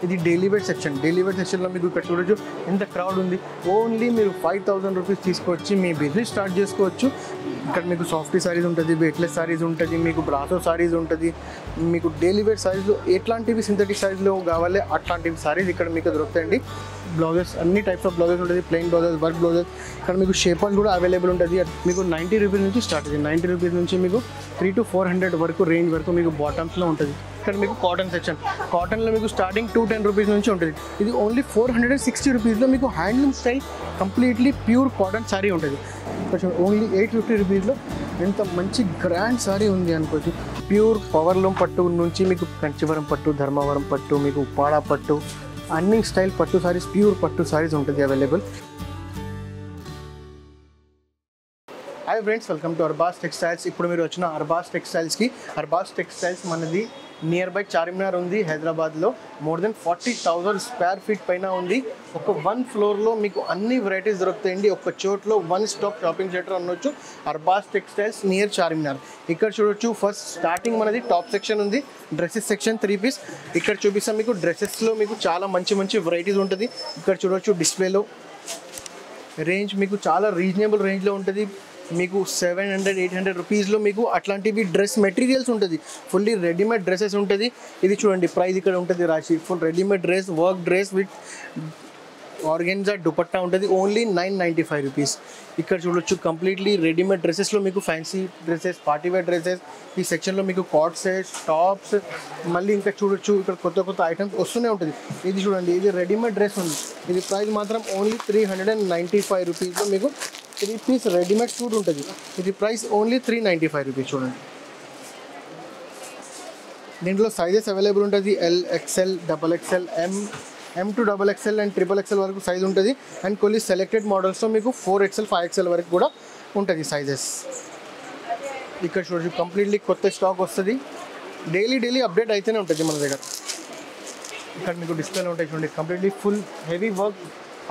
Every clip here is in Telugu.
ఇది డైలీ వేర్ సెక్షన్లో మీకు ఇక్కడ చూడొచ్చు ఎంత క్రౌడ్ ఉంది. ఓన్లీ మీరు 5000 రూపీస్ తీసుకొచ్చి మీ బిజినెస్ స్టార్ట్ చేసుకోవచ్చు. ఇక్కడ మీకు సాఫ్టీ సారీస్ ఉంటుంది, వెయిట్లెస్ సారీస్ ఉంటుంది, మీకు బ్రాసో సారీస్ ఉంటుంది, మీకు డైలీ వేర్ సారీస్లో ఎట్లాంటివి సింథటిక్ సారీస్లో కావాలి అట్లాంటివి సారీస్ ఇక్కడ మీకు దొరుకుతాయండి. బ్లౌజెస్ అన్ని టైప్స్ ఆఫ్ బ్లౌజెస్ ఉంటుంది, ప్లెయిన్ బ్లౌజెస్, వర్క్ బ్లౌజెస్. ఇక్కడ మీకు షేపర్స్ కూడా అవైలబుల్ ఉంటుంది. మీకు 90 రూపీస్ నుంచి స్టార్ట్ అవుతుంది. 90 రూపీస్ నుంచి మీకు 300 to 400 వరకు రేంజ్ వరకు మీకు బాటమ్స్లో ఉంటుంది. ఇక్కడ మీకు కాటన్ సెక్షన్, కాటన్లో మీకు స్టార్టింగ్ 210 రూపీస్ నుంచి ఉంటుంది. ఇది ఓన్లీ 460 రూపీస్లో మీకు handloom style completely pure cotton sorry ఉంటుంది. కొంచెం ఓన్లీ 850 రూపీస్లో ఎంత మంచి గ్రాండ్ సారీ ఉంది అనుకోవచ్చు. ప్యూర్ పవర్లూమ్ పట్టు నుంచి మీకు కంచివరం పట్టు, ధర్మవరం పట్టు, మీకు ఉప్పాడ పట్టు, అన్ని స్టైల్ పట్టు సారీస్, ప్యూర్ పట్టు సారీస్ ఉంటుంది available. Hi friends, welcome to Arbaz textiles. ఇప్పుడు మీరు వచ్చిన అర్బాస్ టెక్స్టైల్స్కి. అర్బాస్ టెక్స్టైల్స్ మనది నియర్ బై చార్మినార్ ఉంది హైదరాబాద్లో. మోర్ దెన్ 40,000 స్క్వేర్ ఫీట్ పైన ఉంది. ఒక 1 ఫ్లోర్లో మీకు అన్ని వెరైటీస్ దొరుకుతాయండి. ఒక చోట్లో 1 స్టాప్ షాపింగ్ సెంటర్ అనొచ్చు. Arbaz textiles near Charminar. ఇక్కడ చూడొచ్చు ఫస్ట్ స్టార్టింగ్ మనది టాప్ సెక్షన్ ఉంది, డ్రెస్సెస్ సెక్షన్ 3 పీస్. ఇక్కడ చూపిస్తాం మీకు డ్రెస్సెస్లో మీకు చాలా మంచి వెరైటీస్ ఉంటుంది. ఇక్కడ చూడొచ్చు డిస్ప్లేలో రేంజ్ మీకు చాలా రీజనబుల్ రేంజ్లో ఉంటుంది. మీకు 700-800 రూపీస్లో మీకు అట్లాంటివి డ్రెస్ మెటీరియల్స్ ఉంటుంది. ఫుల్లీ రెడీమేడ్ డ్రెస్సెస్ ఉంటుంది. ఇది చూడండి ప్రైస్ ఇక్కడ ఉంటుంది రాసి. Full readymade dress, work dress with organza dupatta ఉంటుంది. Only 995 rupees. ఇక్కడ చూడొచ్చు కంప్లీట్లీ రెడీమేడ్ డ్రెస్సెస్లో మీకు ఫ్యాన్సీ డ్రెస్సెస్, పార్టీవేర్ డ్రెస్సెస్. ఈ సెక్షన్లో మీకు కాట్ సెట్స్, టాప్స్, మళ్ళీ ఇంకా చూడొచ్చు ఇక్కడ కొత్త ఐటమ్స్ వస్తూనే ఉంటుంది. ఇది చూడండి, ఇది రెడీమేడ్ డ్రెస్ ఉంది. ఇది ప్రైస్ మాత్రం ఓన్లీ 395 రూపీస్లో మీకు 3 పీస్ రెడీమేడ్ సూట్ ఉంటుంది. ఇది ప్రైస్ ఓన్లీ 395 రూపీస్. చూడండి దీంట్లో సైజెస్ అవైలబుల్ ఉంటుంది. L, XL, XXL, M to XXL and XXL వరకు సైజ్ ఉంటుంది. అండ్ కొన్ని సెలెక్టెడ్ మోడల్స్లో మీకు 4XL, 5XL వరకు కూడా ఉంటుంది సైజెస్. ఇక్కడ చూడండి కంప్లీట్లీ కొత్త స్టాక్ వస్తుంది. డైలీ అప్డేట్ అయితేనే ఉంటుంది మన దగ్గర. ఇక్కడ మీకు డిస్ప్లేలో ఉంటాయి చూడండి. Completely full heavy work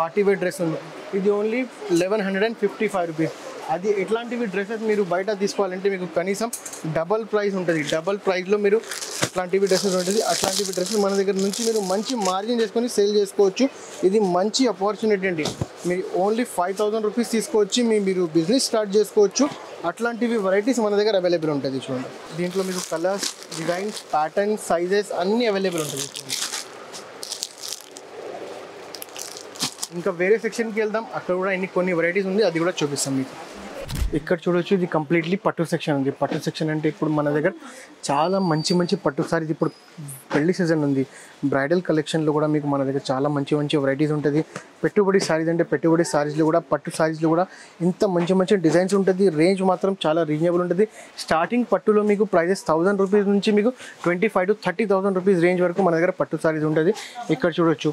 partywear dress ఉంది. ఇది ఓన్లీ 1155 రూపీస్. అది ఎట్లాంటివి డ్రెస్సెస్ మీరు బయట తీసుకోవాలంటే మీకు కనీసం డబల్ ప్రైస్ ఉంటుంది. డబల్ ప్రైస్లో మీరు అట్లాంటివి డ్రెస్సెస్ ఉంటుంది. అట్లాంటివి డ్రెస్సెస్ మన దగ్గర నుంచి మీరు మంచి మార్జిన్ చేసుకొని సేల్ చేసుకోవచ్చు. ఇది మంచి ఆపర్చునిటీ అండి. మీరు ఓన్లీ 5000 రూపీస్ తీసుకొచ్చి మీరు బిజినెస్ స్టార్ట్ చేసుకోవచ్చు. అట్లాంటివి వెరైటీస్ మన దగ్గర అవైలబుల్ ఉంటుంది. చూడండి దీంట్లో మీకు కలర్స్, డిజైన్స్, ప్యాటర్న్స్, సైజెస్ అన్నీ అవైలబుల్ ఉంటుంది. ఇంకా వేరే సెక్షన్కి వెళ్దాం, అక్కడ కూడా కొన్ని వెరైటీస్ ఉంది, అది కూడా చూపిస్తాం మీకు. ఇక్కడ చూడొచ్చు ఇది కంప్లీట్లీ పట్టు సెక్షన్ ఉంది. పట్టు సెక్షన్ అంటే ఇప్పుడు మన దగ్గర చాలా మంచి పట్టు సారీస్. ఇప్పుడు పెళ్లి సీజన్ ఉంది, బ్రైడల్ కలెక్షన్లో కూడా మీకు మన దగ్గర చాలా మంచి వెరైటీస్ ఉంటుంది. పెట్టుబడి సారీస్ అంటే పెట్టుబడి సారీస్లో కూడా, పట్టు సారీస్లో కూడా ఇంత మంచి డిజైన్స్ ఉంటుంది. రేంజ్ మాత్రం చాలా రీజనబుల్ ఉంటుంది. స్టార్టింగ్ పట్టులో మీకు ప్రైజెస్ 1000 రూపీస్ నుంచి మీకు 25,000 to 30,000 రూపీస్ రేంజ్ వరకు మన దగ్గర పట్టు సారీస్ ఉంటుంది. ఇక్కడ చూడొచ్చు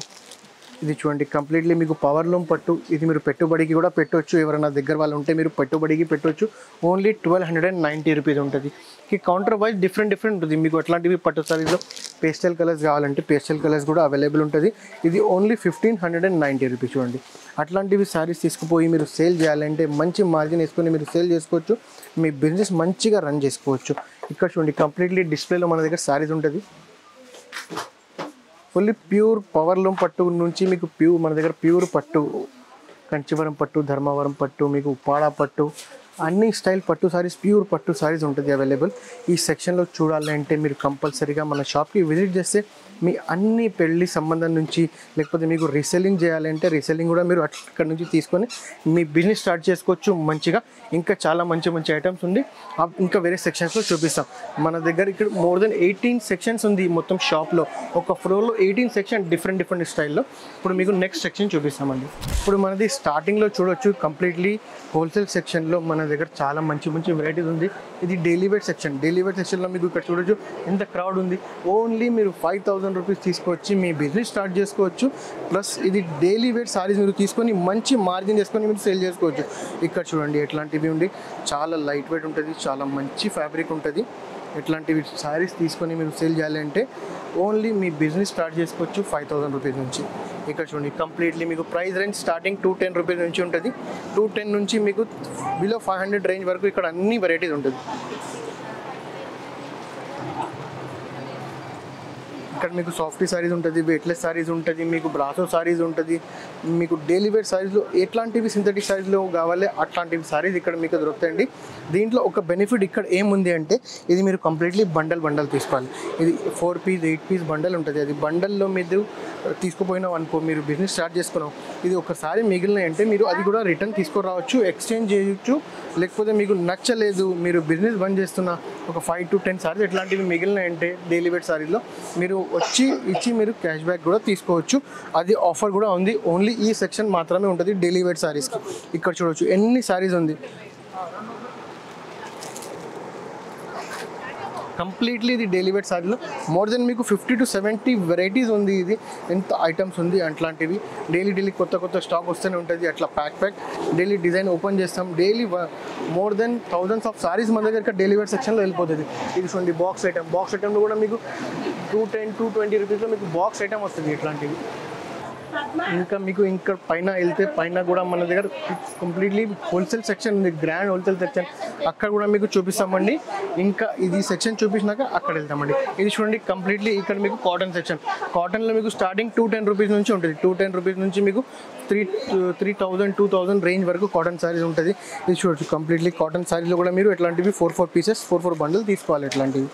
ఇది చూడండి కంప్లీట్లీ మీకు పవర్లూమ్ పట్టు. ఇది మీరు పెట్టుబడికి కూడా పెట్టవచ్చు. ఎవరైనా దగ్గర వాళ్ళు ఉంటే మీరు పెట్టుబడికి పెట్టవచ్చు. ఓన్లీ 1290 రూపీస్ ఉంటుంది. ఈ కౌంటర్ వైజ్ డిఫరెంట్ ఉంటుంది. మీకు అట్లాంటివి పట్టు సారీస్లో పేస్టల్ కలర్స్ కావాలంటే పేస్టల్ కలర్స్ కూడా అవైలబుల్ ఉంటుంది. ఇది ఓన్లీ 1590 రూపీస్. చూడండి అట్లాంటివి సారీస్ తీసుకుపోయి మీరు సేల్ చేయాలంటే మంచి మార్జిన్ వేసుకొని మీరు సేల్ చేసుకోవచ్చు. మీ బిజినెస్ మంచిగా రన్ చేసుకోవచ్చు. ఇక్కడ చూడండి కంప్లీట్లీ డిస్ప్లేలో మన దగ్గర సారీస్ ఉంటుంది. ఫుల్లీ ప్యూర్ పవర్లూమ్ పట్టు నుంచి మీకు మన దగ్గర ప్యూర్ పట్టు, కంచివరం పట్టు, ధర్మవరం పట్టు, మీకు ఉప్పాడ పట్టు, అన్ని స్టైల్ పట్టు సారీస్, ప్యూర్ పట్టు సారీస్ ఉంటుంది అవైలబుల్. ఈ సెక్షన్లో చూడాలంటే మీరు కంపల్సరీగా మన షాప్కి విజిట్ చేస్తే మీ అన్ని పెళ్లి సంబంధం నుంచి, లేకపోతే మీకు రీసెల్లింగ్ చేయాలంటే రీసెల్లింగ్ కూడా మీరు అక్కడ నుంచి తీసుకొని మీ బిజినెస్ స్టార్ట్ చేసుకోవచ్చు మంచిగా. ఇంకా చాలా మంచి ఐటమ్స్ ఉంది. ఇంకా వేరే సెక్షన్స్లో చూపిస్తాం. మన దగ్గర ఇక్కడ మోర్ దెన్ 18 సెక్షన్స్ ఉంది మొత్తం షాప్లో. ఒక ఫ్లోర్లో 18 సెక్షన్ డిఫరెంట్ స్టైల్లో. ఇప్పుడు మీకు నెక్స్ట్ సెక్షన్ చూపిస్తామండి. ఇప్పుడు మనది స్టార్టింగ్లో చూడొచ్చు కంప్లీట్లీ హోల్సేల్ సెక్షన్లో మన దగ్గర చాలా మంచి వెరైటీస్ ఉంది. ఇది డైలీ వేర్ సెక్షన్లో మీకు ఇక్కడ చూడొచ్చు ఎంత క్రౌడ్ ఉంది. ఓన్లీ మీరు 5000 రూపీస్ తీసుకొచ్చి మీ బిజినెస్ స్టార్ట్ చేసుకోవచ్చు. ప్లస్ ఇది డైలీ వేర్ సారీస్ మీరు తీసుకొని మంచి మార్జిన్ చేసుకొని మీరు సేల్ చేసుకోవచ్చు. ఇక్కడ చూడండి ఎట్లాంటివి ఉంది, చాలా లైట్ వెయిట్ ఉంటుంది, చాలా మంచి ఫ్యాబ్రిక్ ఉంటుంది. ఎట్లాంటివి సారీస్ తీసుకొని మీరు సేల్ చేయాలంటే ఓన్లీ మీ బిజినెస్ స్టార్ట్ చేసుకోవచ్చు 5000 రూపీస్ నుంచి. ఇక్కడ చూడండి కంప్లీట్లీ మీకు ప్రైస్ రేంజ్ స్టార్టింగ్ 210 రూపీస్ నుంచి ఉంటుంది. 210 నుంచి మీకు బిలో 500 రేంజ్ వరకు ఇక్కడ అన్ని వెరైటీస్ ఉంటుంది. ఇక్కడ మీకు సాఫ్టీ సారీస్ ఉంటుంది, వెయిట్లెస్ సారీస్ ఉంటుంది, మీకు బ్రాసో సారీస్ ఉంటుంది, మీకు డైలీ వేర్ సారీస్లో ఎట్లాంటివి సింథటిక్ సారీస్లో కావాలి అట్లాంటివి సారీస్ ఇక్కడ మీకు దొరుకుతాయండి. దీంట్లో ఒక బెనిఫిట్ ఇక్కడ ఏముంది అంటే ఇది మీరు కంప్లీట్లీ బండల్ తీసుకోవాలి. ఇది 4 పీస్ 8 పీస్ బండల్ ఉంటుంది. అది బండల్లో మీరు తీసుకుపోయినాం అనుకో, మీరు బిజినెస్ స్టార్ట్ చేసుకున్నాం, ఇది ఒకసారి మిగిలినాయి అంటే మీరు అది కూడా రిటర్న్ తీసుకురావచ్చు, ఎక్స్చేంజ్ చేయొచ్చు. లేకపోతే మీకు నచ్చలేదు, మీరు బిజినెస్ బంద్ చేస్తున్న ఒక 5 to 10 సారీస్ ఎట్లాంటివి మిగిలినాయి అంటే డైలీ వేర్ సారీస్లో మీరు వచ్చి ఇచ్చి మీరు క్యాష్ బ్యాక్ కూడా తీసుకోవచ్చు. అది ఆఫర్ కూడా ఉంది. ఓన్లీ ఈ సెక్షన్ మాత్రమే ఉంటుంది డైలీ వేర్ సారీస్కి. ఇక్కడ చూడవచ్చు ఎన్ని సారీస్ ఉంది. కంప్లీట్లీ ఇది డైలీ వేర్ సారీలో మోర్ దెన్ మీకు 50 to 70 వెరైటీస్ ఉంది. ఇది ఎంత ఐటమ్స్ ఉంది అట్లాంటివి. డైలీ కొత్త స్టాక్ వస్తూనే ఉంటుంది. అట్లా ప్యాక్ డైలీ డిజైన్ ఓపెన్ చేస్తాం. Daily more than thousands of saris మన దగ్గర డైలీ వేర్ సెక్షన్లో వెళ్ళిపోతుంది. ఇది చూడండి బాక్స్ ఐటమ్లో కూడా మీకు 210-220 రూపీస్లో మీకు బాక్స్ ఐటమ్ వస్తుంది ఇట్లాంటివి. ఇంకా మీకు ఇంకా పైన వెళ్తే పైన కూడా మన దగ్గర కంప్లీట్లీ హోల్సేల్ సెక్షన్ ఉంది, గ్రాండ్ హోల్సేల్ సెక్షన్. అక్కడ కూడా మీకు చూపిస్తామండి. ఇంకా ఇది సెక్షన్ చూపించినాక అక్కడ వెళ్తామండి. ఇది చూడండి కంప్లీట్లీ ఇక్కడ మీకు కాటన్ సెక్షన్. కాటన్లో మీకు స్టార్టింగ్ 210 రూపీస్ నుంచి ఉంటుంది. 210 రూపీస్ నుంచి మీకు 3,000-2,000 రేంజ్ వరకు కాటన్ సారీస్ ఉంటుంది. ఇది చూడొచ్చు కంప్లీట్లీ కాటన్ సారీలో కూడా మీరు ఎట్లాంటివి 4 పీసెస్ 4 బండిల్ తీసుకోవాలి. ఎట్లాంటివి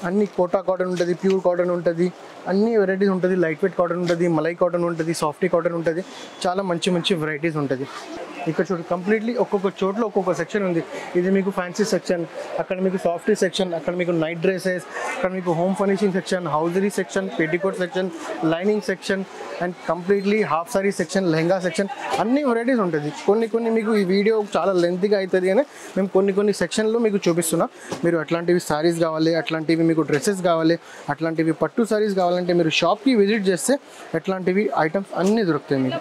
అన్ని కోటా కాటన్ ఉంటుంది, ప్యూర్ కాటన్ ఉంటుంది, అన్ని వెరైటీస్ ఉంటుంది. లైట్ వెయిట్ కాటన్ ఉంటుంది, మలై కాటన్ ఉంటుంది, సాఫ్టీ కాటన్ ఉంటుంది. చాలా మంచి వెరైటీస్ ఉంటుంది. ఇక్కడ చూడండి కంప్లీట్లీ ఒక్కొక్క చోట్ల ఒక్కొక్క సెక్షన్ ఉంది. ఇది మీకు ఫ్యాన్సీ సెక్షన్, అక్కడ మీకు సాఫ్టీ సెక్షన్, అక్కడ మీకు నైట్ డ్రెస్సెస్, అక్కడ మీకు home furnishing section, hosiery section, petticoat section, lining section and completely half sorry section, lehenga section, అన్ని వెరైటీస్ ఉంటుంది. కొన్ని మీకు ఈ వీడియో చాలా లెంతీగా అవుతుంది అని మేము కొన్ని సెక్షన్లో మీకు చూపిస్తున్నాం. మీరు అట్లాంటివి సారీస్ కావాలి, అట్లాంటివి మీకు డ్రెస్సెస్ కావాలి, అట్లాంటివి పట్టు సారీస్ కావాలంటే మీరు షాప్కి విజిట్ చేస్తే అట్లాంటివి ఐటమ్స్ అన్నీ దొరుకుతాయి మీకు.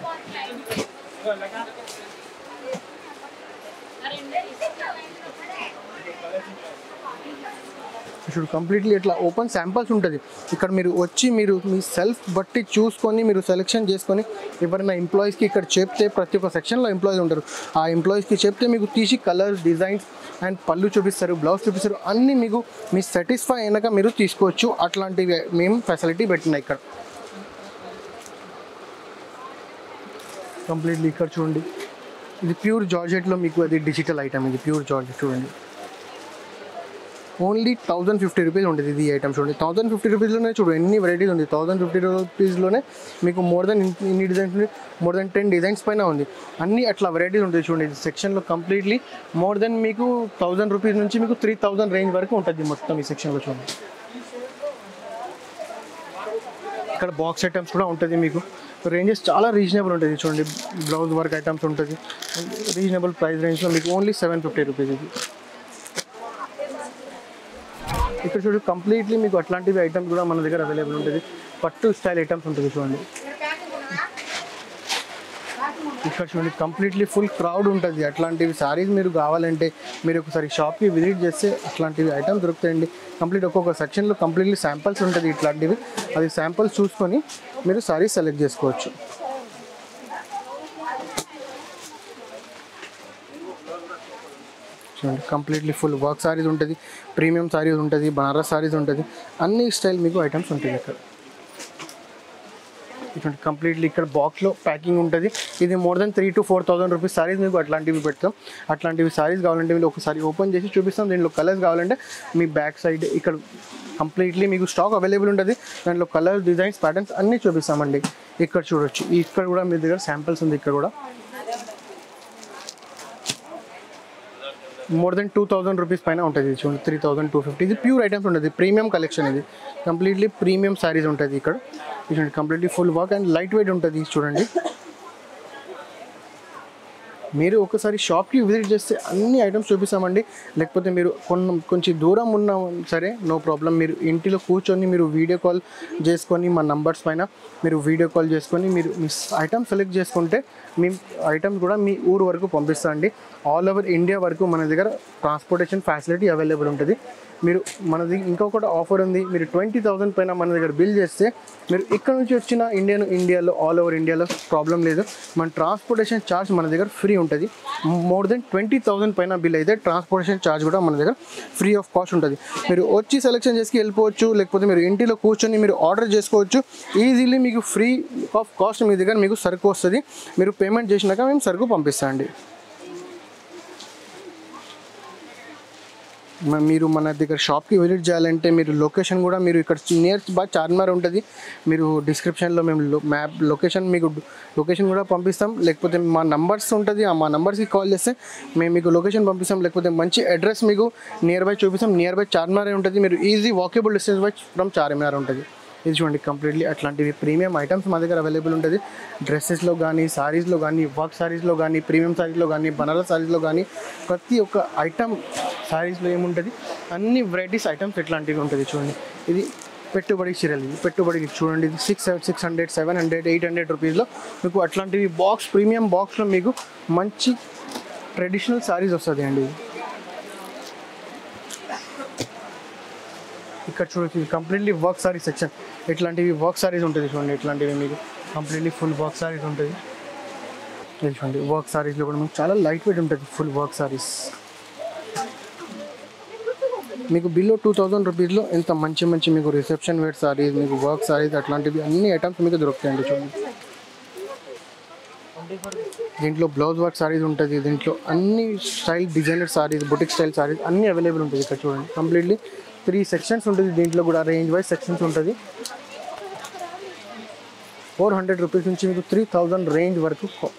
చూడు కంప్లీట్లీ ఇట్లా ఓపెన్ శాంపిల్స్ ఉంటుంది. ఇక్కడ మీరు వచ్చి మీరు మీ సెల్ఫ్ బట్టి చూసుకొని మీరు సెలెక్షన్ చేసుకొని ఎవరైనా ఎంప్లాయీస్కి ఇక్కడ చెప్తే, ప్రతి ఒక్క సెక్షన్లో ఎంప్లాయీస్ ఉంటారు, ఆ ఎంప్లాయీస్కి చెప్తే మీకు తీసి కలర్స్, డిజైన్స్ అండ్ పళ్ళు చూపిస్తారు, బ్లౌజ్ చూపిస్తారు, అన్నీ మీకు మీ సాటిస్ఫై అయినాక మీరు తీసుకోవచ్చు. అట్లాంటివి మేము ఫెసిలిటీ పెట్టినాయి ఇక్కడ. కంప్లీట్లీ ఇక్కడ చూడండి ఇది ప్యూర్ జార్జెట్లో మీకు అది డిజిటల్ ఐటమ్. ఇది ప్యూర్ జార్జెట్ చూడండి. ఓన్లీ 1050 రూపీస్ ఉంటుంది ఇది ఐటమ్. చూడండి 1050 రూపీస్లోనే చూడు ఎన్ని వెరైటీస్ ఉంది. 1050 రూపీస్లోనే మీకు మోర్ దెన్ ఇన్ని డిజైన్స్ ఉంది, మోర్ దెన్ 10 డిజైన్స్ పైన ఉంది. అన్ని అట్లా వెరైటీస్ ఉంటాయి. చూడండి ఇది సెక్షన్లో కంప్లీట్లీ మోర్ దెన్ మీకు 1000 రూపీస్ నుంచి మీకు 3000 రేంజ్ వరకు ఉంటుంది మొత్తం ఈ సెక్షన్లో. చూడండి ఇక్కడ బాక్స్ ఐటమ్స్ కూడా ఉంటుంది. మీకు రేంజెస్ చాలా రీజనబుల్ ఉంటుంది. చూడండి బ్లౌజ్ వర్క్ ఐటమ్స్ ఉంటుంది రీజనబుల్ ప్రైస్ రేంజ్లో మీకు ఓన్లీ 750 రూపీస్ ఇది. ఇక్కడ చూడండి కంప్లీట్లీ మీకు అట్లాంటివి ఐటమ్స్ కూడా మన దగ్గర అవైలబుల్ ఉంటుంది. పట్టు స్టైల్ ఐటమ్స్ ఉంటుంది చూడండి. ఇక్కడ చూడండి కంప్లీట్లీ ఫుల్ క్రౌడ్ ఉంటుంది. అట్లాంటివి సారీస్ మీరు కావాలంటే మీరు ఒకసారి షాప్కి విజిట్ చేస్తే అట్లాంటివి ఐటమ్స్ దొరుకుతాయండి. కంప్లీట్ ఒక్కొక్క సెక్షన్లో కంప్లీట్లీ శాంపిల్స్ ఉంటుంది ఇట్లాంటివి. అది శాంపిల్స్ చూసుకొని మీరు సారీస్ సెలెక్ట్ చేసుకోవచ్చు. చూడండి కంప్లీట్లీ ఫుల్ వర్క్ సారీస్ ఉంటుంది, ప్రీమియం సారీస్ ఉంటుంది, బనారస్ సారీస్ ఉంటుంది, అన్ని స్టైల్ మీకు ఐటమ్స్ ఉంటాయి ఇక్కడ. ఇటువంటి కంప్లీట్లీ ఇక్కడ బాక్స్లో ప్యాకింగ్ ఉంటుంది. ఇది more than 3,000 to 4,000 rupees saris మీకు అట్లాంటివి పెడతాం. అట్లాంటివి సారీస్ కావాలంటే మీరు ఒకసారి ఓపెన్ చేసి చూపిస్తాం. దీంట్లో కలర్స్ కావాలంటే మీ బ్యాక్ సైడ్ ఇక్కడ కంప్లీట్లీ మీకు స్టాక్ అవైలబుల్ ఉంటుంది. దాంట్లో కలర్స్, డిజైన్స్, ప్యాటర్న్స్ అన్నీ చూపిస్తామండి. ఇక్కడ చూడొచ్చు ఇక్కడ కూడా మీ దగ్గర శాంపిల్స్ ఉంది. ఇక్కడ కూడా మోర్ దెన్ 2000 రూపీస్ పైన ఉంటుంది. చూడండి 3,250. ఇది ప్యూర్ ఐటమ్స్ ఉంటుంది, ప్రీమియం కలెక్షన్. ఇది కంప్లీట్లీ ప్రీమియం సారీస్ ఉంటుంది ఇక్కడ. చూడండి completely full work and light weight ఉంటుంది. చూడండి మీరు ఒకసారి షాప్కి విజిట్ చేస్తే అన్ని ఐటమ్స్ చూపిస్తామండి. లేకపోతే మీరు కొంచెం దూరం ఉన్నా సరే నో ప్రాబ్లం, మీరు ఇంటిలో కూర్చొని మీరు వీడియో కాల్ చేసుకొని మా నంబర్స్ పైన మీరు వీడియో కాల్ చేసుకొని మీరు మీ ఐటమ్ సెలెక్ట్ చేసుకుంటే మీ ఐటమ్స్ కూడా మీ ఊరు వరకు పంపిస్తా అండి. ఆల్ ఓవర్ ఇండియా వరకు మన దగ్గర ట్రాన్స్పోర్టేషన్ ఫెసిలిటీ అవైలబుల్ ఉంటుంది. మీరు మనది ఇంకొకటి ఆఫర్ ఉంది, మీరు 20,000 పైన మన దగ్గర బిల్ చేస్తే మీరు ఇక్కడ నుంచి వచ్చిన ఇండియాలో ఆల్ ఓవర్ ఇండియాలో ప్రాబ్లం లేదు, మన ట్రాన్స్పోర్టేషన్ ఛార్జ్ మన దగ్గర ఫ్రీ ఉంటుంది. మోర్ దెన్ 20,000 పైన బిల్ అయితే ట్రాన్స్పోర్టేషన్ ఛార్జ్ కూడా మన దగ్గర ఫ్రీ ఆఫ్ కాస్ట్ ఉంటుంది. మీరు వచ్చి సెలెక్షన్ చేసి వెళ్ళిపోవచ్చు, లేకపోతే మీరు ఇంటిలో కూర్చొని మీరు ఆర్డర్ చేసుకోవచ్చు. ఈజీలీ మీకు ఫ్రీ ఆఫ్ కాస్ట్ మీ దగ్గర మీకు సరుకు వస్తుంది. మీరు పేమెంట్ చేసినాక మేము సరుకు పంపిస్తాం అండి. మీరు మన దగ్గర షాప్కి విజిట్ చేయాలంటే మీరు లొకేషన్ కూడా మీరు ఇక్కడ నియర్ బై చార్మినార్ ఉంటుంది. మీరు డిస్క్రిప్షన్లో మేము లొకేషన్ కూడా పంపిస్తాం. లేకపోతే మా నంబర్స్ ఉంటుంది, మా నంబర్స్కి కాల్ చేస్తే మేము మీకు లొకేషన్ పంపిస్తాం. లేకపోతే మంచి అడ్రస్ మీకు నియర్ బై చూపిస్తాం. నియర్ బై చార్మినార్ ఉంటుంది. మీరు easy walkable distance buy from Charminar ఉంటుంది. ఇది చూడండి కంప్లీట్లీ అట్లాంటివి ప్రీమియం ఐటమ్స్ మా దగ్గర అవైలబుల్ ఉంటుంది. డ్రెస్సెస్లో కానీ, సారీస్లో కానీ, వర్క్ సారీస్లో కానీ, ప్రీమియం సారీస్లో కానీ, బనారస్ సారీస్లో కానీ ప్రతి ఒక్క ఐటమ్ సారీస్లో ఏముంటుంది అన్ని వెరైటీస్ ఐటమ్స్ ఎట్లాంటివి ఉంటుంది. చూడండి ఇది పెట్టుబడి చీరలు, ఇది పెట్టుబడికి చూడండి ఇది 600, 700, 800 రూపీస్లో మీకు అట్లాంటివి బాక్స్ ప్రీమియం బాక్స్లో మీకు మంచి ట్రెడిషనల్ సారీస్ వస్తుంది అండి. ఇక్కడ చూడొచ్చు కంప్లీట్లీ వర్క్ సారీ సెక్షన్, ఇట్లాంటివి వర్క్ సారీస్ ఉంటుంది. చూడండి ఇట్లాంటివి మీకు కంప్లీట్లీ ఫుల్ వర్క్ సారీస్ ఉంటుంది. చూడండి వర్క్ సారీస్లో కూడా మీకు చాలా లైట్ వెయిట్ ఉంటుంది. ఫుల్ వర్క్ సారీస్ మీకు బిలో 2,000 రూపీస్లో ఎంత మంచి మీకు రిసెప్షన్ వేర్ సారీస్, మీకు వర్క్ సారీస్ అట్లాంటివి అన్ని ఐటమ్స్ మీకు దొరుకుతాయండి. చూడండి దీంట్లో బ్లౌజ్ వర్క్ సారీస్ ఉంటుంది. దీంట్లో అన్ని style designer saris, boutique style saris అన్నీ అవైలబుల్ ఉంటుంది. ఇక్కడ చూడండి కంప్లీట్లీ 3 సెక్షన్స్ ఉంటుంది. దీంట్లో కూడా రేంజ్ వైజ్ సెక్షన్స్ ఉంటుంది. 400 రూపీస్ నుంచి మీకు 3,000 రేంజ్ వరకు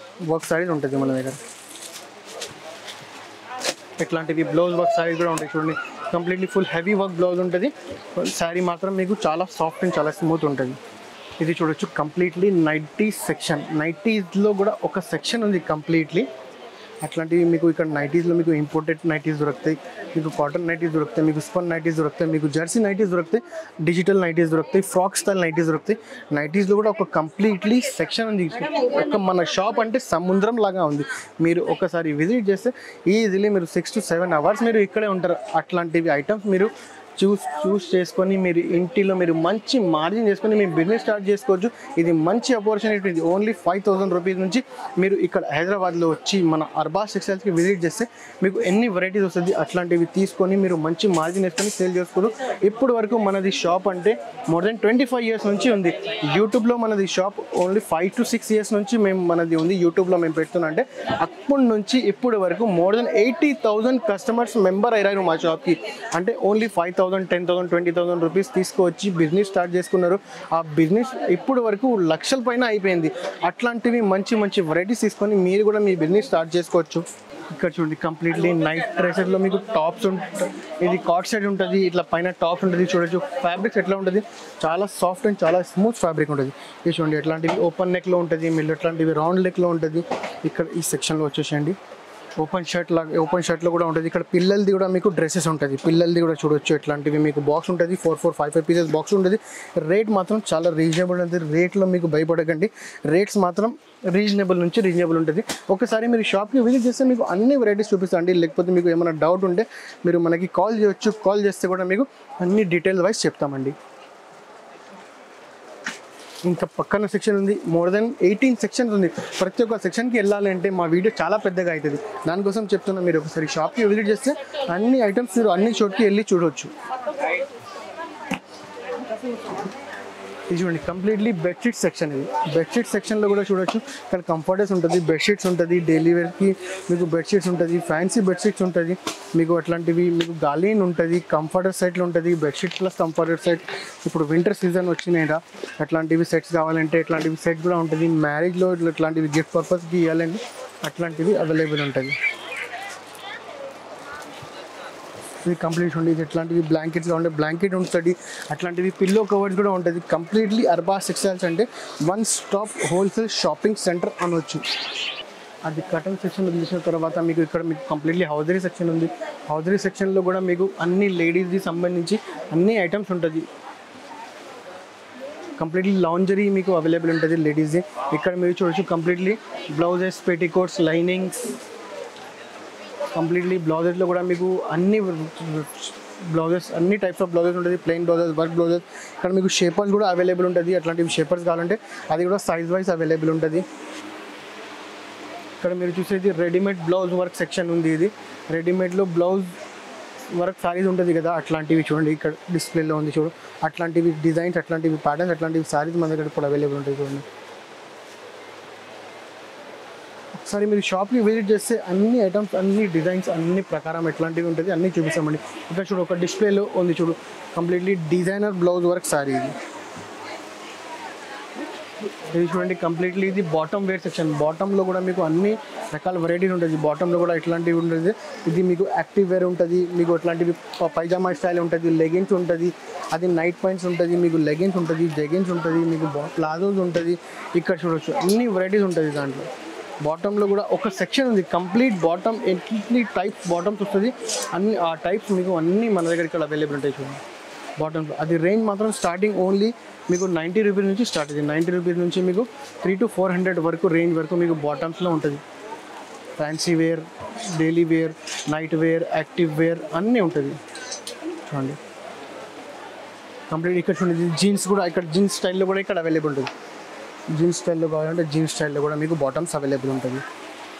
వర్క్ సారీస్ ఉంటుంది మన దగ్గర. ఇట్లాంటివి బ్లౌజ్ వర్క్ సారీస్ కూడా ఉంటాయి. చూడండి completely full heavy work blouse ఉంటుంది. శారీ మాత్రం మీకు చాలా సాఫ్ట్ అండ్ చాలా స్మూత్ ఉంటుంది. ఇది చూడొచ్చు కంప్లీట్లీ నైటీస్ సెక్షన్. నైటీస్లో కూడా ఒక సెక్షన్ ఉంది కంప్లీట్లీ. అట్లాంటివి మీకు ఇక్కడ నైటీస్లో మీకు ఇంపోర్టెడ్ నైటీస్ దొరుకుతాయి, మీకు కాటన్ నైటీస్ దొరుకుతాయి, మీకు స్పన్ నైటీస్ దొరుకుతాయి, మీకు జెర్సీ నైటీస్ దొరుకుతాయి, డిజిటల్ నైటీస్ దొరుకుతాయి, ఫ్రాక్ స్టైల్ నైటీస్ దొరుకుతాయి. నైటీస్లో కూడా ఒక కంప్లీట్లీ సెక్షన్ ఉంది. ఒక మన షాప్ అంటే సముద్రం లాగా ఉంది. మీరు ఒకసారి విజిట్ చేస్తే ఈజీలీ మీరు 6 to 7 అవర్స్ మీరు ఇక్కడే ఉంటారు. అట్లాంటివి ఐటమ్స్ మీరు చూస్ చేసుకొని మీరు ఇంటిలో మీరు మంచి మార్జిన్ చేసుకొని మీ బిజినెస్ స్టార్ట్ చేసుకోవచ్చు. ఇది మంచి ఆపర్చునిటీ. ఇది ఓన్లీ 5,000 రూపీస్ నుంచి మీరు ఇక్కడ హైదరాబాద్లో వచ్చి మన అర్బాస్ టెక్స్టైల్స్కి విజిట్ చేస్తే మీకు ఎన్ని వెరైటీస్ వస్తుంది అట్లాంటివి తీసుకొని మీరు మంచి మార్జిన్ వేసుకొని సేల్ చేసుకోరు. ఇప్పటి వరకు మనది షాప్ అంటే మోర్ దెన్ 25 ఇయర్స్ నుంచి ఉంది. యూట్యూబ్లో మనది షాప్ ఓన్లీ 5 to 6 ఇయర్స్ నుంచి మనది ఉంది. యూట్యూబ్లో మేము పెడుతున్నా అంటే అప్పటి నుంచి ఇప్పటి వరకు మోర్ దెన్ 80,000 కస్టమర్స్ మెంబర్ అయ్యారు మా షాప్కి. అంటే ఓన్లీ 5,000, 10,000, 20,000 రూపీస్ తీసుకువచ్చి బిజినెస్ స్టార్ట్ చేసుకున్నారు. ఆ బిజినెస్ ఇప్పుడు వరకు లక్షల పైన అయిపోయింది. అట్లాంటివి మంచి వెరైటీస్ తీసుకొని మీరు కూడా మీ బిజినెస్ స్టార్ట్ చేసుకోవచ్చు. ఇక్కడ చూడండి కంప్లీట్లీ నైట్ డ్రెసెస్లో మీకు టాప్స్ ఉంటుంది. ఇది కాట్ సెట్ ఉంటుంది, ఇట్లా పైన టాప్స్ ఉంటుంది. చూడొచ్చు ఫ్యాబ్రిక్స్ ఎట్లా ఉంటుంది, చాలా సాఫ్ట్ అండ్ చాలా స్మూత్ ఫ్యాబ్రిక్ ఉంటుంది. ఇది చూడండి ఎట్లాంటివి ఓపెన్ నెక్లో ఉంటుంది, మీరు ఎట్లాంటివి రౌండ్ నెక్లో ఉంటుంది. ఇక్కడ ఈ సెక్షన్లో వచ్చేసేయండి ఓపెన్ షర్ట్లో కూడా ఉంటుంది. ఇక్కడ పిల్లలది కూడా మీకు డ్రెస్సెస్ ఉంటుంది. పిల్లలది కూడా చూడొచ్చు ఎట్లాంటివి మీకు బాక్స్ ఉంటుంది. 4, 5 పీసెస్ బాక్స్ ఉంటుంది. రేట్ మాత్రం చాలా రీజనబుల్ ఉంటుంది. రేట్లో మీకు భయపడకండి. రేట్స్ మాత్రం రీజనబుల్ ఉంటుంది. ఒకసారి మీరు షాప్కి విజిట్ చేస్తే మీకు అన్ని వెరైటీస్ చూపిస్తాండి. లేకపోతే మీకు ఏమైనా డౌట్ ఉంటే మీరు మనకి కాల్ చేయొచ్చు. కాల్ చేస్తే కూడా మీకు అన్ని డీటెయిల్ వైజ్ చెప్తామండి. ఇంకా పక్కన సెక్షన్ ఉంది. మోర్ దెన్ 18 సెక్షన్స్ ఉంది. ప్రతి ఒక్క సెక్షన్కి వెళ్ళాలంటే మా వీడియో చాలా పెద్దగా అవుతుంది. దానికోసం చెప్తున్నా మీరు ఒకసారి షాప్కి విజిట్ చేస్తే అన్ని ఐటమ్స్ మీరు అన్ని చోట్కి వెళ్ళి చూడవచ్చు. ఇది చూడండి కంప్లీట్లీ బెడ్షీట్ సెక్షన్. ఇది బెడ్షీట్ సెక్షన్లో కూడా చూడొచ్చు. ఇక్కడ కంఫర్టర్స్ ఉంటుంది, బెడ్షీట్స్ ఉంటుంది, డైలీ వేర్కి మీకు బెడ్షీట్స్ ఉంటుంది, ఫ్యాన్సీ బెడ్షీట్స్ ఉంటుంది, మీకు అట్లాంటివి మీకు గాలీన్ ఉంటుంది, కంఫర్టర్ సెట్లు ఉంటుంది, బెడ్షీట్ ప్లస్ కంఫర్టర్ సెట్. ఇప్పుడు వింటర్ సీజన్ వచ్చినాయిరా అట్లాంటివి సెట్స్ కావాలంటే ఇట్లాంటివి సెట్ కూడా ఉంటుంది. మ్యారేజ్లో ఇట్లాంటివి గిఫ్ట్ పర్పస్కి ఇవ్వాలంటే అట్లాంటివి అవైలబుల్ ఉంటుంది. ఇది కంప్లీట్ ఉంటుంది. ఇది ఎట్లాంటివి బ్లాంకెట్స్ కావాలంటే బ్లాంకెట్ ఉంటుంది, అట్లాంటివి పిల్లో కవర్స్ కూడా ఉంటుంది. కంప్లీట్లీ అర్బాస్ టెక్స్టైల్స్ అంటే one stop wholesale shopping centre అనవచ్చు. అది కటన్ సెక్షన్లో తీసిన తర్వాత మీకు ఇక్కడ మీకు కంప్లీట్లీ హౌజరీ సెక్షన్ ఉంది. హౌజరీ సెక్షన్లో కూడా మీకు అన్ని లేడీస్కి సంబంధించి అన్ని ఐటమ్స్ ఉంటుంది. కంప్లీట్లీ లాంజరీ మీకు అవైలబుల్ ఉంటుంది లేడీస్ది. ఇక్కడ మీరు చూడొచ్చు completely blouses, petticoats, linings, completely బ్లౌజెస్లో కూడా మీకు అన్ని బ్లౌజెస్ అన్ని టైప్స్ ఆఫ్ బ్లౌజెస్ ఉంటుంది, ప్లెయిన్ బ్లౌజెస్, వర్క్ బ్లౌజెస్. ఇక్కడ మీకు షేపర్స్ కూడా అవైలబుల్ ఉంటుంది. అట్లాంటివి షేపర్స్ కావాలంటే అది కూడా సైజ్ వైజ్ అవైలబుల్ ఉంటుంది. ఇక్కడ మీరు చూసేది రెడీమేడ్ బ్లౌజ్ వర్క్ సెక్షన్ ఉంది. ఇది రెడీమేడ్లో బ్లౌజ్ వర్క్ సారీస్ ఉంటుంది కదా, అట్లాంటివి చూడండి ఇక్కడ డిస్ప్లేలో ఉంది చూడు. అట్లాంటివి డిజైన్స్, అట్లాంటివి ప్యాటర్న్స్, అట్లాంటివి సారీస్ మన దగ్గర కూడా అవైలబుల్ ఉంటాయి చూడండి. ఒకసారి మీరు షాప్కి విజిట్ చేస్తే అన్ని ఐటమ్స్, అన్ని డిజైన్స్, అన్ని ప్రకారం ఎట్లాంటివి ఉంటుంది అన్నీ చూపిస్తామండి. ఇక్కడ చూడు ఒక డిస్ప్లేలో ఉంది చూడు, completely designer blouse work sorry ఇది చూడండి. కంప్లీట్లీ ఇది బాటమ్ వేర్ సెక్షన్. బాటంలో కూడా మీకు అన్ని రకాల వెరైటీస్ ఉంటుంది. బాటంలో కూడా ఇట్లాంటివి ఉంటుంది. ఇది మీకు యాక్టివ్ వేర్ ఉంటుంది, మీకు అట్లాంటివి పైజామా స్టైల్ ఉంటుంది, లెగిన్స్ ఉంటుంది, అది నైట్ పాయింట్స్ ఉంటుంది, మీకు లెగిన్స్ ఉంటుంది, జెగిన్స్ ఉంటుంది, మీకు ప్లాజోస్ ఉంటుంది. ఇక్కడ చూడవచ్చు అన్ని వెరైటీస్ ఉంటుంది దాంట్లో. బాటంలో కూడా ఒక సెక్షన్ ఉంది కంప్లీట్ బాటమ్, ఎన్ని టైప్స్ బాటమ్స్ వస్తుంది అన్ని ఆ టైప్స్ మీకు అన్నీ మన దగ్గర ఇక్కడ అవైలబుల్ ఉంటాయి చూడండి. బాటమ్స్ అది రేంజ్ మాత్రం స్టార్టింగ్ ఓన్లీ మీకు 90 రూపీస్ నుంచి స్టార్ట్ అవుతుంది. 90 రూపీస్ నుంచి మీకు 300 to 400 వరకు రేంజ్ వరకు మీకు బాటమ్స్లో ఉంటుంది. Fancy wear, daily wear, night wear, active wear అన్నీ ఉంటుంది చూడండి. కంప్లీట్ ఇక్కడ చూడండి జీన్స్ కూడా, ఇక్కడ జీన్స్ స్టైల్లో కూడా ఇక్కడ అవైలబుల్ ఉంటుంది. జీన్స్ స్టైల్లో కావాలంటే జీన్స్ స్టైల్లో కూడా మీకు బాటమ్స్ అవైలబుల్ ఉంటుంది.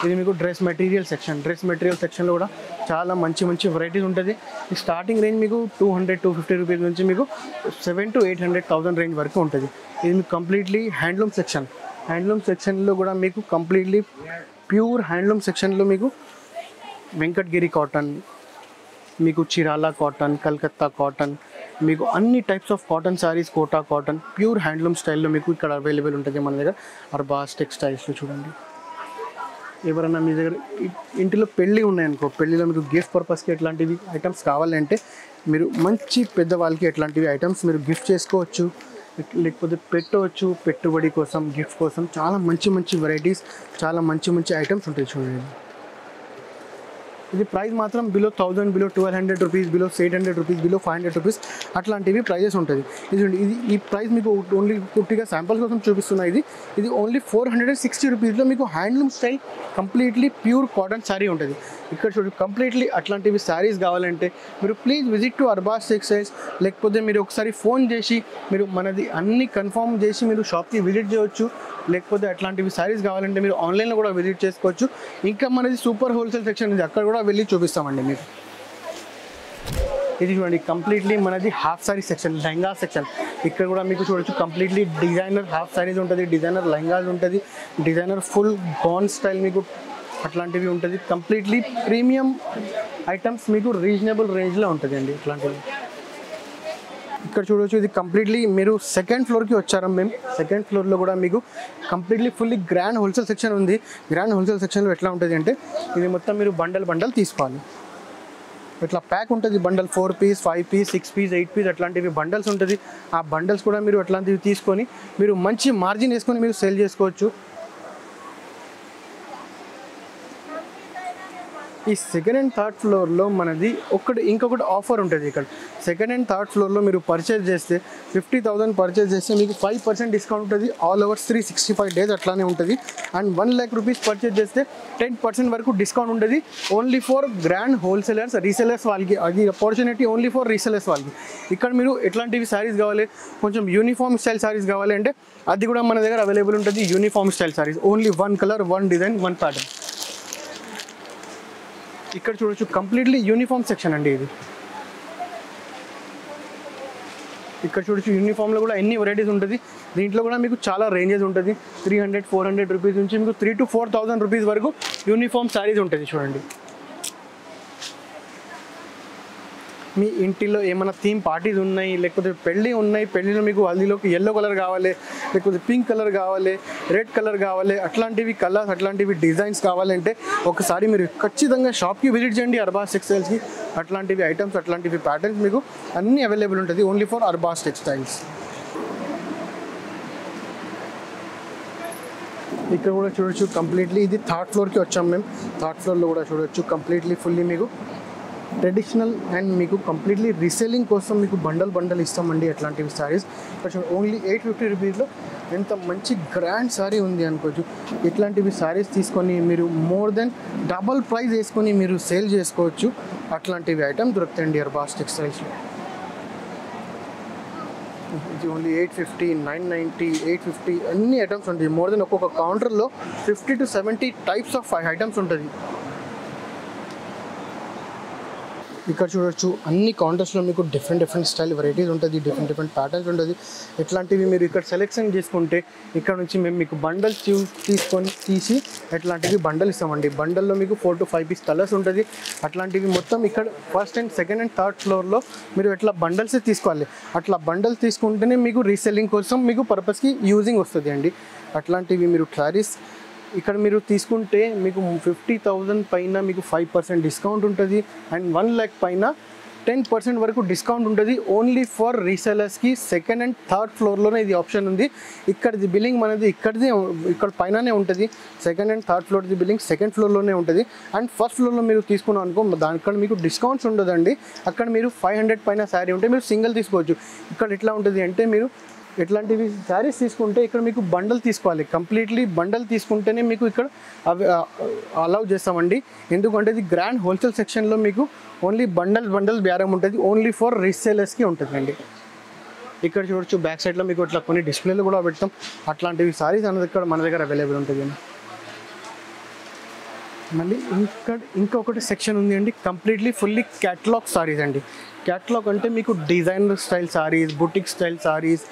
ఇది మీకు dress material section. Dress material సెక్షన్లో కూడా చాలా మంచి మంచి వెరైటీస్ ఉంటుంది. ఈ స్టార్టింగ్ రేంజ్ మీకు 200-250 రూపీస్ నుంచి మీకు 700 to 800,000 రేంజ్ వరకు ఉంటుంది. ఇది మీకు కంప్లీట్లీ హ్యాండ్లూమ్ సెక్షన్. హ్యాండ్లూమ్ సెక్షన్లో కూడా మీకు కంప్లీట్లీ ప్యూర్ హ్యాండ్లూమ్ సెక్షన్లో మీకు వెంకటగిరి కాటన్, మీకు చిరాలా కాటన్, కలకత్తా కాటన్, మీకు అన్ని types of cotton saris, Kota cotton, pure handloom స్టైల్లో మీకు ఇక్కడ అవైలబుల్ ఉంటుంది మన దగ్గర. అర్బాస్ టెక్స్టైల్స్లో చూడండి. ఎవరైనా మీ దగ్గర ఇంటిలో పెళ్ళి ఉన్నాయనుకో, పెళ్ళిలో మీకు గిఫ్ట్ పర్పస్కి ఎట్లాంటివి ఐటమ్స్ కావాలంటే మీరు మంచి పెద్దవాళ్ళకి ఎట్లాంటివి ఐటమ్స్ మీరు గిఫ్ట్ చేసుకోవచ్చు, లేకపోతే పెట్టవచ్చు. పెట్టుబడి కోసం, గిఫ్ట్ కోసం చాలా మంచి మంచి వెరైటీస్, చాలా మంచి మంచి ఐటమ్స్ ఉంటాయి చూడండి. ఇది ప్రైస్ మాత్రం below 1000, below 1200 rupees, below 800 rupees, below 500 rupees అట్లాంటివి ప్రైజెస్ ఉంటుంది. ఇది ఈ ప్రైస్ మీకు ఓన్లీ పూర్తిగా శాంపుల్స్ కోసం చూపిస్తున్నా. ఇది ఓన్లీ 460 రూపీస్లో మీకు handloom style completely pure cotton sari ఉంటుంది. ఇక్కడ చూడండి కంప్లీట్లీ అట్లాంటివి శారీస్ కావాలంటే మీరు please visit to Arbaz textiles, లేకపోతే మీరు ఒకసారి ఫోన్ చేసి మీరు మనది అన్ని కన్ఫర్మ్ చేసి మీరు షాప్కి విజిట్ చేయవచ్చు. లేకపోతే అట్లాంటివి శారీస్ కావాలంటే మీరు ఆన్లైన్లో కూడా విజిట్ చేసుకోవచ్చు. ఇంకా మనది సూపర్ హోల్సేల్ సెక్షన్ ఉంది, అక్కడ కూడా వెళ్ళి చూపిస్తామండి మీకు. ఇది చూడండి కంప్లీట్లీ మనది half sorry section, lehenga section. ఇక్కడ కూడా మీకు చూడొచ్చు కంప్లీట్లీ డిజైనర్ హాఫ్ సారీస్ ఉంటుంది, డిజైనర్ లెహంగాస్ ఉంటుంది, డిజైనర్ ఫుల్ గౌన్ స్టైల్ మీకు అట్లాంటివి ఉంటుంది. కంప్లీట్లీ ప్రీమియం ఐటమ్స్ మీకు రీజనబుల్ రేంజ్లో ఉంటుంది అండి ఇట్లాంటివి. ఇక్కడ చూడవచ్చు ఇది కంప్లీట్లీ మీరు సెకండ్ ఫ్లోర్కి వచ్చారా మేము. సెకండ్ ఫ్లోర్లో కూడా మీకు completely fully grand wholesale section ఉంది. గ్రాండ్ హోల్సేల్ సెక్షన్లో ఎట్లా ఉంటుంది అంటే ఇది మొత్తం మీరు బండల్ తీసుకోవాలి. ఇట్లా ప్యాక్ ఉంటుంది bundle, 4 piece, 5 piece, 6 piece, 8 piece అట్లాంటివి బండల్స్ ఉంటుంది. ఆ బండల్స్ కూడా మీరు అట్లాంటివి తీసుకొని మీరు మంచి మార్జిన్ వేసుకొని మీరు సేల్ చేసుకోవచ్చు. ఈ సెకండ్ అండ్ థర్డ్ ఫ్లోర్లో మనది ఇంకొకటి ఆఫర్ ఉంటుంది. ఇక్కడ సెకండ్ అండ్ థర్డ్ ఫ్లోర్లో మీరు పర్చేజ్ చేస్తే 50,000 పర్చేజ్ చేస్తే మీకు 5% డిస్కౌంట్ ఉంటుంది. ఆల్ ఓవర్ 365 days అట్లానే ఉంటుంది. అండ్ 1 lakh రూపీస్ పర్చేజ్ చేస్తే 10% వరకు డిస్కౌంట్ ఉంటుంది. Only for grand wholesalers, resellers వాళ్ళకి అది ఆపర్చునిటీ, ఓన్లీ ఫర్ రీసెలర్స్ వాళ్ళకి. ఇక్కడ మీరు ఎట్లాంటివి శారీస్ కావాలి, కొంచెం యూనిఫామ్ స్టైల్ శారీస్ కావాలి అంటే అది కూడా మన దగ్గర అవైలబుల్ ఉంటుంది. Uniform style saris only 1 colour, 1 design, 1 pattern. ఇక్కడ చూడొచ్చు కంప్లీట్లీ యూనిఫామ్ సెక్షన్ అండి ఇది. ఇక్కడ చూడొచ్చు యూనిఫామ్లో కూడా ఎన్ని వెరైటీస్ ఉంటుంది. దీంట్లో కూడా మీకు చాలా రేంజెస్ ఉంటుంది. 300-400 రూపీస్ నుంచి మీకు 3,000 to 4,000 రూపీస్ వరకు యూనిఫామ్ శారీస్ ఉంటుంది చూడండి. మీ ఇంటిలో ఏమైనా థీమ్ పార్టీస్ ఉన్నాయి, లేకపోతే పెళ్ళి ఉన్నాయి, పెళ్ళిలో మీకు హల్దీలోకి ఎల్లో కలర్ కావాలి, లేకపోతే పింక్ కలర్ కావాలి, రెడ్ కలర్ కావాలి, అట్లాంటివి కలర్స్, అట్లాంటివి డిజైన్స్ కావాలంటే ఒకసారి మీరు ఖచ్చితంగా షాప్కి విజిట్ చేయండి అర్బాస్ టెక్స్టైల్స్కి. అట్లాంటివి ఐటమ్స్, అట్లాంటివి ప్యాటర్న్స్ మీకు అన్నీ అవైలబుల్ ఉంటుంది ఓన్లీ ఫర్ అర్బాస్ టెక్స్టైల్స్. ఇక్కడ కూడా చూడొచ్చు కంప్లీట్లీ ఇది థర్డ్ ఫ్లోర్కి వచ్చాం మేము. థర్డ్ ఫ్లోర్లో కూడా చూడొచ్చు కంప్లీట్లీ ఫుల్లీ మీకు ట్రెడిషనల్ అండ్ మీకు కంప్లీట్లీ రీసేలింగ్ కోసం మీకు బండల్ ఇస్తామండి అట్లాంటివి శారీస్. ఓన్లీ 850 రూపీస్లో ఎంత మంచి గ్రాండ్ శారీ ఉంది అనుకోవచ్చు. ఇట్లాంటివి శారీస్ తీసుకొని మీరు మోర్ దెన్ డబల్ ప్రైస్ వేసుకొని మీరు సేల్ చేసుకోవచ్చు. అట్లాంటివి ఐటమ్స్ దొరుకుతాయండి అర్బాస్ టెక్స్టైల్స్లో. ఇది ఓన్లీ 850, 990, 850 అన్ని ఐటమ్స్ ఉంటాయి. మోర్ దెన్ ఒక్కొక్క కౌంటర్లో 50 to 70 టైప్స్ ఆఫ్ ఐటమ్స్ ఉంటుంది. ఇక్కడ చూడొచ్చు అన్ని కౌంటర్స్లో మీకు డిఫరెంట్ స్టైల్ వెరైటీస్ ఉంటుంది, డిఫరెంట్ ప్యాటర్న్స్ ఉంటుంది. ఇట్లాంటివి మీరు ఇక్కడ సెలెక్షన్ చేసుకుంటే ఇక్కడ నుంచి మేము మీకు బండల్స్ తీసి ఎట్లాంటివి బండల్ ఇస్తామండి. బండల్లో మీకు 4 to 5 పీస్ కలర్స్ ఉంటుంది. అట్లాంటివి మొత్తం ఇక్కడ first and second and third ఫ్లోర్లో మీరు ఎట్లా బండల్స్ తీసుకోవాలి. అట్లా బండల్స్ తీసుకుంటేనే మీకు రీసెల్లింగ్ కోసం మీకు పర్పస్కి యూజింగ్ వస్తుంది అండి. అట్లాంటివి మీరు శారీస్ ఇక్కడ మీరు తీసుకుంటే మీకు 50,000 పైన మీకు 5% డిస్కౌంట్ ఉంటుంది అండ్ 1 lakh పైన 10% వరకు డిస్కౌంట్ ఉంటుంది. ఓన్లీ ఫర్ రీసెలర్స్కి సెకండ్ అండ్ థర్డ్ ఫ్లోర్లోనే ఇది ఆప్షన్ ఉంది. ఇక్కడిది బిల్లింగ్ మనది ఇక్కడ పైననే ఉంటుంది. సెకండ్ అండ్ థర్డ్ ఫ్లోర్ది బిల్లింగ్ సెకండ్ ఫ్లోర్లోనే ఉంటుంది. అండ్ ఫస్ట్ ఫ్లోర్లో మీరు తీసుకున్నాం అనుకో దానిక్కడ మీకు డిస్కౌంట్స్ ఉండదండి. అక్కడ మీరు 500 పైన శారీ ఉంటే మీరు సింగిల్ తీసుకోవచ్చు. ఇక్కడ ఎట్లా ఉంటుంది అంటే మీరు ఎట్లాంటివి శారీస్ తీసుకుంటే ఇక్కడ మీకు బండల్ తీసుకోవాలి. కంప్లీట్లీ బండల్ తీసుకుంటేనే మీకు ఇక్కడ అవి అలౌ చేస్తామండి. ఎందుకంటే ఇది గ్రాండ్ హోల్సేల్ సెక్షన్లో మీకు ఓన్లీ బండల్ బేరం ఉంటుంది. ఓన్లీ ఫర్ రీసేలర్స్కి ఉంటుందండి. ఇక్కడ చూడొచ్చు బ్యాక్ సైడ్లో మీకు ఇట్లా కొన్ని డిస్ప్లేలు కూడా పెడతాం. అట్లాంటివి శారీస్ అనేది ఇక్కడ మన దగ్గర అవైలబుల్ ఉంటుంది. మళ్ళీ ఇంకొకటి సెక్షన్ ఉంది అండి, కంప్లీట్లీ ఫుల్లీ క్యాటలాగ్ సారీస్ అండి. క్యాటలాగ్ అంటే మీకు designer style saris, boutique style saris,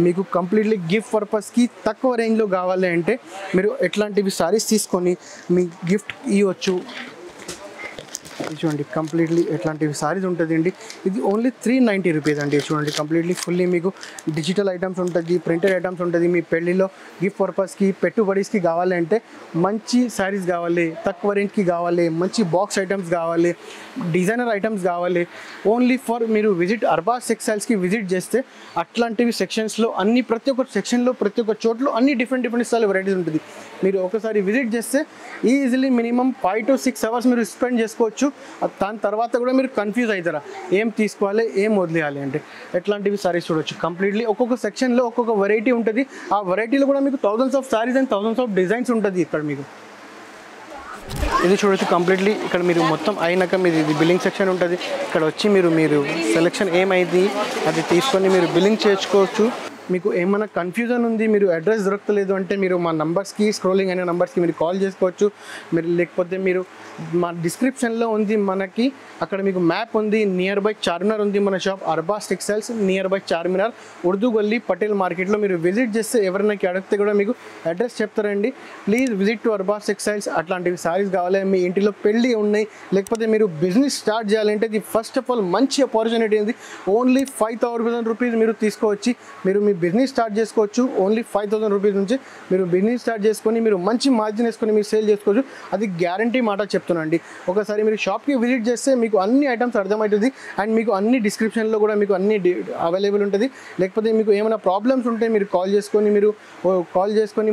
మీకు కంప్లీట్లీ గిఫ్ట్ పర్పస్కి తక్కువ రేంజ్లో కావాలి అంటే మీరు ఎట్లాంటివి సారీస్ తీసుకొని మీ గిఫ్ట్ ఇవ్వచ్చు. చూడండి కంప్లీట్లీ ఎట్లాంటివి సారీస్ ఉంటుంది అండి. ఇది ఓన్లీ 390 రూపీస్ అండి. చూడండి కంప్లీట్లీ ఫుల్లీ మీకు డిజిటల్ ఐటమ్స్ ఉంటుంది, ప్రింటెడ్ ఐటమ్స్ ఉంటుంది. మీ పెళ్ళిలో గిఫ్ట్ పర్పస్కి పెట్టుబడిస్కి కావాలి అంటే మంచి శారీస్ కావాలి, తక్కువ రేంజ్కి కావాలి, మంచి బాక్స్ ఐటమ్స్ కావాలి, డిజైనర్ ఐటమ్స్ కావాలి, ఓన్లీ ఫర్ మీరు విజిట్ అర్బాస్ టెక్స్టైల్స్కి విజిట్ చేస్తే అట్లాంటివి సెక్షన్స్లో అన్ని ప్రతి ఒక్క సెక్షన్లో ప్రతి ఒక్క చోట్లో అన్ని డిఫరెంట్ స్టైల్ వెరైటీస్ ఉంటుంది. మీరు ఒకసారి విజిట్ చేస్తే ఈజీలీ మినిమం 5 to 6 hours మీరు స్పెండ్ చేసుకోవచ్చు. దాని తర్వాత కూడా మీరు కన్ఫ్యూజ్ అవుతారా ఏం తీసుకోవాలి ఏం వదిలేయాలి అంటే. ఎట్లాంటివి సారీస్ చూడొచ్చు కంప్లీట్లీ ఒక్కొక్క సెక్షన్లో ఒక్కొక్క వెరైటీ ఉంటుంది. ఆ వెరైటీలో కూడా మీకు thousands of saris and thousands of designs ఉంటుంది. ఇక్కడ మీకు ఇది చూడొచ్చు కంప్లీట్లీ ఇక్కడ మీరు మొత్తం అయినాక మీరు ఇది బిల్లింగ్ సెక్షన్ ఉంటుంది. ఇక్కడ వచ్చి మీరు సెలెక్షన్ ఏమైంది అది తీసుకొని మీరు బిల్లింగ్ చేసుకోవచ్చు. మీకు ఏమైనా కన్ఫ్యూజన్ ఉంది, మీరు అడ్రస్ దొరకలేదు అంటే మీరు మా నంబర్స్కి స్క్రోలింగ్ అయిన నంబర్స్కి మీరు కాల్ చేసుకోవచ్చు. మీరు లేకపోతే మీరు మా డిస్క్రిప్షన్లో ఉంది మనకి అక్కడ మీకు మ్యాప్ ఉంది. నియర్ బై చార్మినార్ ఉంది మన shop Arbaz textiles, near by Charminar Urdu గల్లీ పటేల్ మార్కెట్లో. మీరు విజిట్ చేస్తే ఎవరైనా అడిగితే కూడా మీకు అడ్రస్ చెప్తారండి. Please visit to Arbaz textiles. అట్లాంటివి సారీస్ కావాలి, మీ ఇంటిలో పెళ్ళి ఉన్నాయి, లేకపోతే మీరు బిజినెస్ స్టార్ట్ చేయాలంటే ఇది ఫస్ట్ ఆఫ్ ఆల్ మంచి ఆపర్చునిటీ ఉంది. ఓన్లీ 5,000 రూపీస్ మీరు తీసుకొచ్చి మీరు మీ బిజినెస్ స్టార్ట్ చేసుకోవచ్చు. ఓన్లీ 5,000 రూపీస్ నుంచి మీరు బిజినెస్ స్టార్ట్ చేసుకొని మీరు మంచి మార్జిన్ వేసుకొని మీరు సేల్ చేసుకోవచ్చు. అది గ్యారంటీ మాట చెప్తున్నాండి. ఒకసారి మీరు షాప్కి విజిట్ చేస్తే మీకు అన్ని ఐటమ్స్ అర్థమవుతుంది అండ్ మీకు అన్ని డిస్క్రిప్షన్లో కూడా మీకు అన్ని అవైలబుల్ ఉంటుంది. లేకపోతే మీకు ఏమైనా ప్రాబ్లమ్స్ ఉంటే మీరు కాల్ చేసుకొని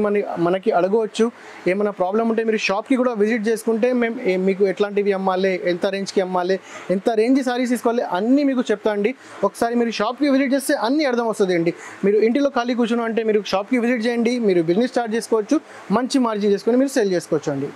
మనకి అడగవచ్చు. ఏమైనా ప్రాబ్లం ఉంటే మీరు షాప్కి కూడా విజిట్ చేసుకుంటే మేము మీకు ఎట్లాంటివి అమ్మాలి, ఎంత రేంజ్కి అమ్మాలి, ఎంత రేంజ్ సారీస్ తీసుకోవాలి అన్నీ మీకు చెప్తా అండి. ఒకసారి మీరు షాప్కి విజిట్ చేస్తే అన్నీ అర్థం వస్తుంది అండి. మీరు ఇంటిలో ఖాళీ కూర్చున్నాం అంటే మీరు షాప్కి విజిట్ చేయండి, మీరు బిజినెస్ స్టార్ట్ చేసుకోవచ్చు, మంచి మార్జిన్ చేసుకొని మీరు సేల్ చేసుకోవచ్చు అండి.